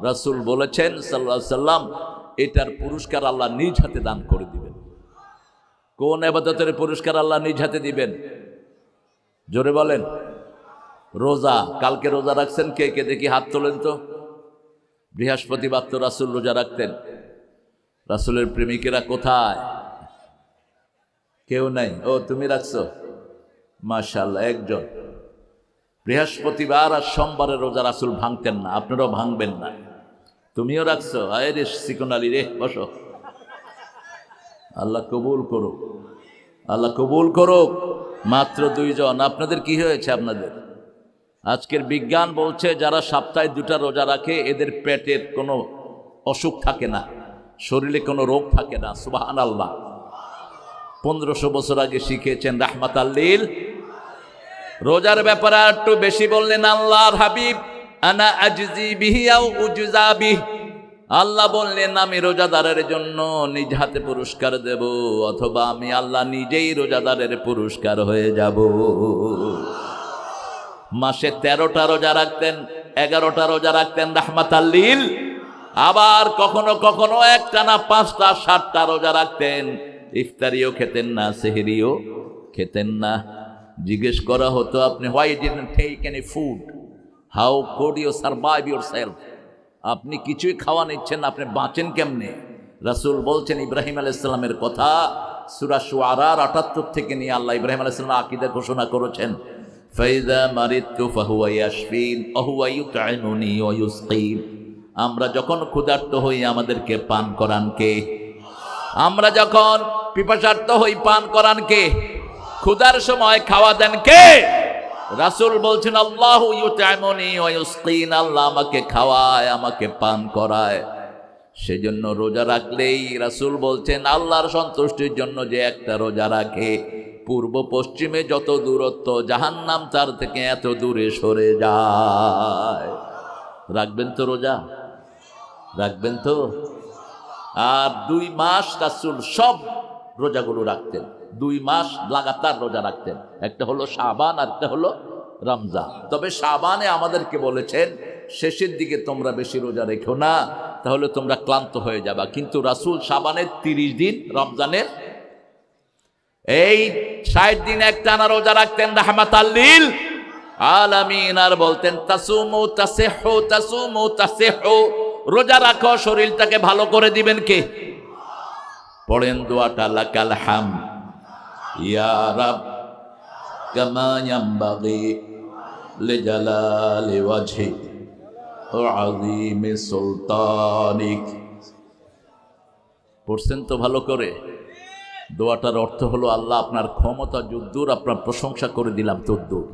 রাসূল বলেছেন সাল্লাল্লাহু আলাইহি সাল্লাম, এটার পুরস্কার আল্লাহ নিজ হাতে দান করে দিবেন। কোন ইবাদতের পুরস্কার আল্লাহ নিজ হাতে দিবেন? জোরে বলেন। রোজা। কালকে রোজা রাখছেন কে কে? দেখি হাত তোলেন তো। বৃহস্পতিবার তো রাসূল রোজা রাখতেন। রাসূলের প্রেমিকেরা কোথায়? কেউ নাই। ও, তুমি রাখছো? মাশাআল্লাহ, একজন। বৃহস্পতিবার আর সোমবারের রোজা রাসূল ভাঙতেন না, আপনারাও ভাঙবেন না। তুমিও রাখছো? আয় রে সিকন আলী রে, বসো। আল্লাহ কবুল করুক, আল্লাহ কবুল করুক। মাত্র 2 জন। আপনাদের কি হয়েছে? আপনাদের আজকের বিজ্ঞান বলছে যারা সপ্তাহে 2টা রোজা রাখে এদের পেটের কোনো অসুখ থাকে না, শরীরে কোনো রোগ থাকে না। সুবহানাল্লাহ। 1500 বছর আগে শিখিয়েছেন রাহমাতাল লিল। রোজার ব্যাপারে একটু বেশি বললেন আল্লাহর হাবিব, আনা আজজি বিহি আও উজজা বিহি। আল্লাহ বললেন আমি রোজাদারের জন্য নিজ হাতে পুরস্কার দেব, অথবা আমি আল্লাহ নিজেই রোজাদারের পুরস্কার হয়ে যাব। মাসে 13টা রোজা রাখতেন, 11টা রোজা রাখতেন রাহমাতাল লিল। আবার কখনো কখনো একটানা 5টা 7টা রোজা রাখতেন। ইফতারিও খেতেন না, সেহরিও খেতেন না। জিজ্ঞেস করা হতো, আপনি why didn't take any food? How could you survive yourself? আপনি কিছুই খাওয়া নিচ্ছেন, আপনি বাঁচেন কেমনে? রাসূল বলছেন ইব্রাহিম আলাইহিস সালামের কথা, সূরা শুআরার 78 থেকে নিয়ে আল্লাহ ইব্রাহিম আলাইহিস সালামের আকীদা ঘোষণা করেছেন, ফাইযা মারিতু ফাহুয়া ইয়াশফিন ওয়া হুয়া ইউত'ইমুনি ওয়া ইউসকিন। আমরা যখন ক্ষুধার্ত হই আমাদেরকে পান করান কে? আমরা যখন পিপাসার্ত হই পান করান কে? ক্ষুধার সময় খাওয়া দেন কে? রাসূল বলছেন আল্লাহু ইউত'ইমুনি ওয়া ইউসকিন, আল্লাহ আমাকে খাওয়ায়, আমাকে পান করায়। সেজন্য রোজা রাখলেই রাসূল বলছেন আল্লাহর সন্তুষ্টির জন্য যে একটা রোজা রাখে, পূর্ব পশ্চিমে যত দূরত্ব জাহান্নাম তার থেকে এত দূরে সরে যায়। রাখবেন তো রোজা? রাখবেন তো? আর 2 মাস রাসূল সব রোজাগুলো রাখতেন। 2 মাস লাগাতার রোজা রাখতেন। একটা হলো শাবান আর একটা হলো রমজান। তবে শাবানে আমাদেরকে বলেছেন শেষের দিকে তোমরা বেশি রোজা রেখো না, তাহলে তোমরা ক্লান্ত হয়ে যাবা। কিন্তু রাসূল শাবানের 30 দিন, রমজানের এই 60 দিন একটানা রোজা রাখতেন রাহমাতাল লিল আলামিন। আর বলতেন তাসুমু তাসিহু তাসুমু তাসিহু, রোজা রাখো শরীরটাকে ভালো করে দিবেন কে? পড়েন দোয়াটা, লাকাল হাম ইয়া রাব কামা ইয়ামবাগি লিজালালি ওয়াজহি ওয়া আযীমি সুলতানিক। পড়ছেন তো ভালো করে? দোয়াটার অর্থ হলো আল্লাহ আপনার ক্ষমতা যদ্দূর, আপনার প্রশংসা করে দিলাম তদ্দূর।